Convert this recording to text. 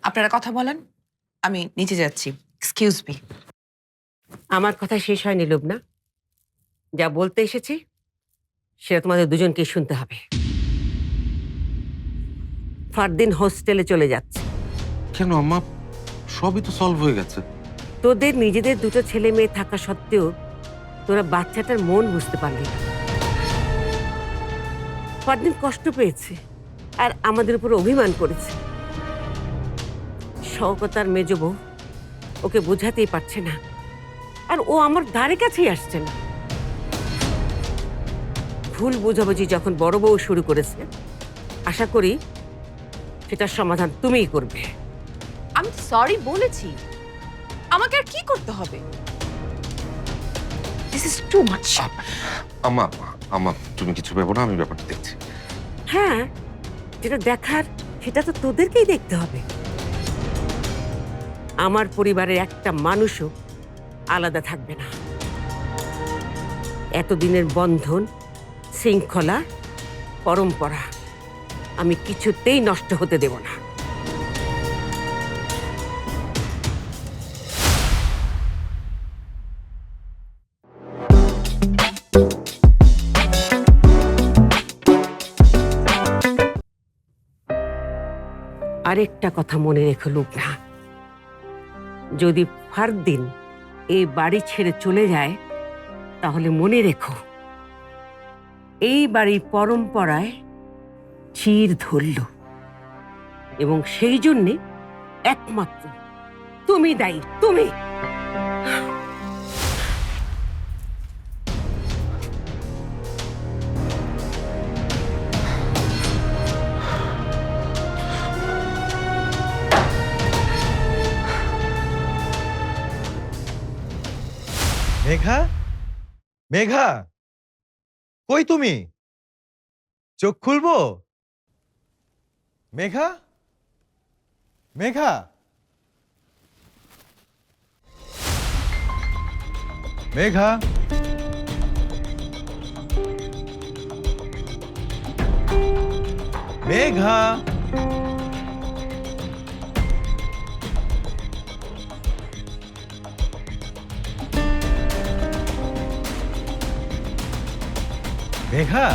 আপনারা কথা বলেন, আমি নিচে যাচ্ছি। Excuse me. আমার কথা শেষ হয়নি লুবনা। যা বলতে এসেছি সেটা তোমাদের দুজনকেই শুনতে হবে। ফারদিন হোস্টেলে চলে যাচ্ছে। কেন আম্মা? সবই তো সলভ হয়ে গেছে। তোদের নিজেদের দুটো ছেলে মেয়ে থাকা সত্ত্বেও তোরা বাচ্চাটার মন বুঝতে পারলি না। ফারদিন কষ্ট পেয়েছে আর আমাদের উপর অভিমান করেছে। শওকতার মেজ বউ ওকে বোঝাতেই পারছে না, আর ও আমার ধারে কাছেই আসছে না। ভুল বোঝাবুঝি যখন বড় বউ শুরু করেছে, আশা করি সেটার সমাধান তুমিই করবে। আমি সরি বলেছি, আমাকে আর কি করতে হবে? This is too much. আম্মা আম্মা তুমি কিছু ভেবো না, আমি ব্যাপারটা দেখছি। হ্যাঁ, যেটা দেখার সেটা তো তোদেরকেই দেখতে হবে। আমার পরিবারের একটা মানুষও আলাদা থাকবে না। এতদিনের বন্ধন, শৃঙ্খলা, পরম্পরা আমি কিছুতেই নষ্ট হতে দেব না। আরেকটা কথা মনে রেখো লুবনা, যদি ফারদিন এই বাড়ি ছেড়ে চলে যায় তাহলে মনে রেখো এই বাড়ির পরম্পরায় চির ধরল, এবং সেই জন্যে একমাত্র তুমি দায়ী। তুমি মেঘা, মেঘা, কই তুমি? চোখ খুলবো? মেঘা, মেঘা, মেঘা, মেঘা, মেঘা।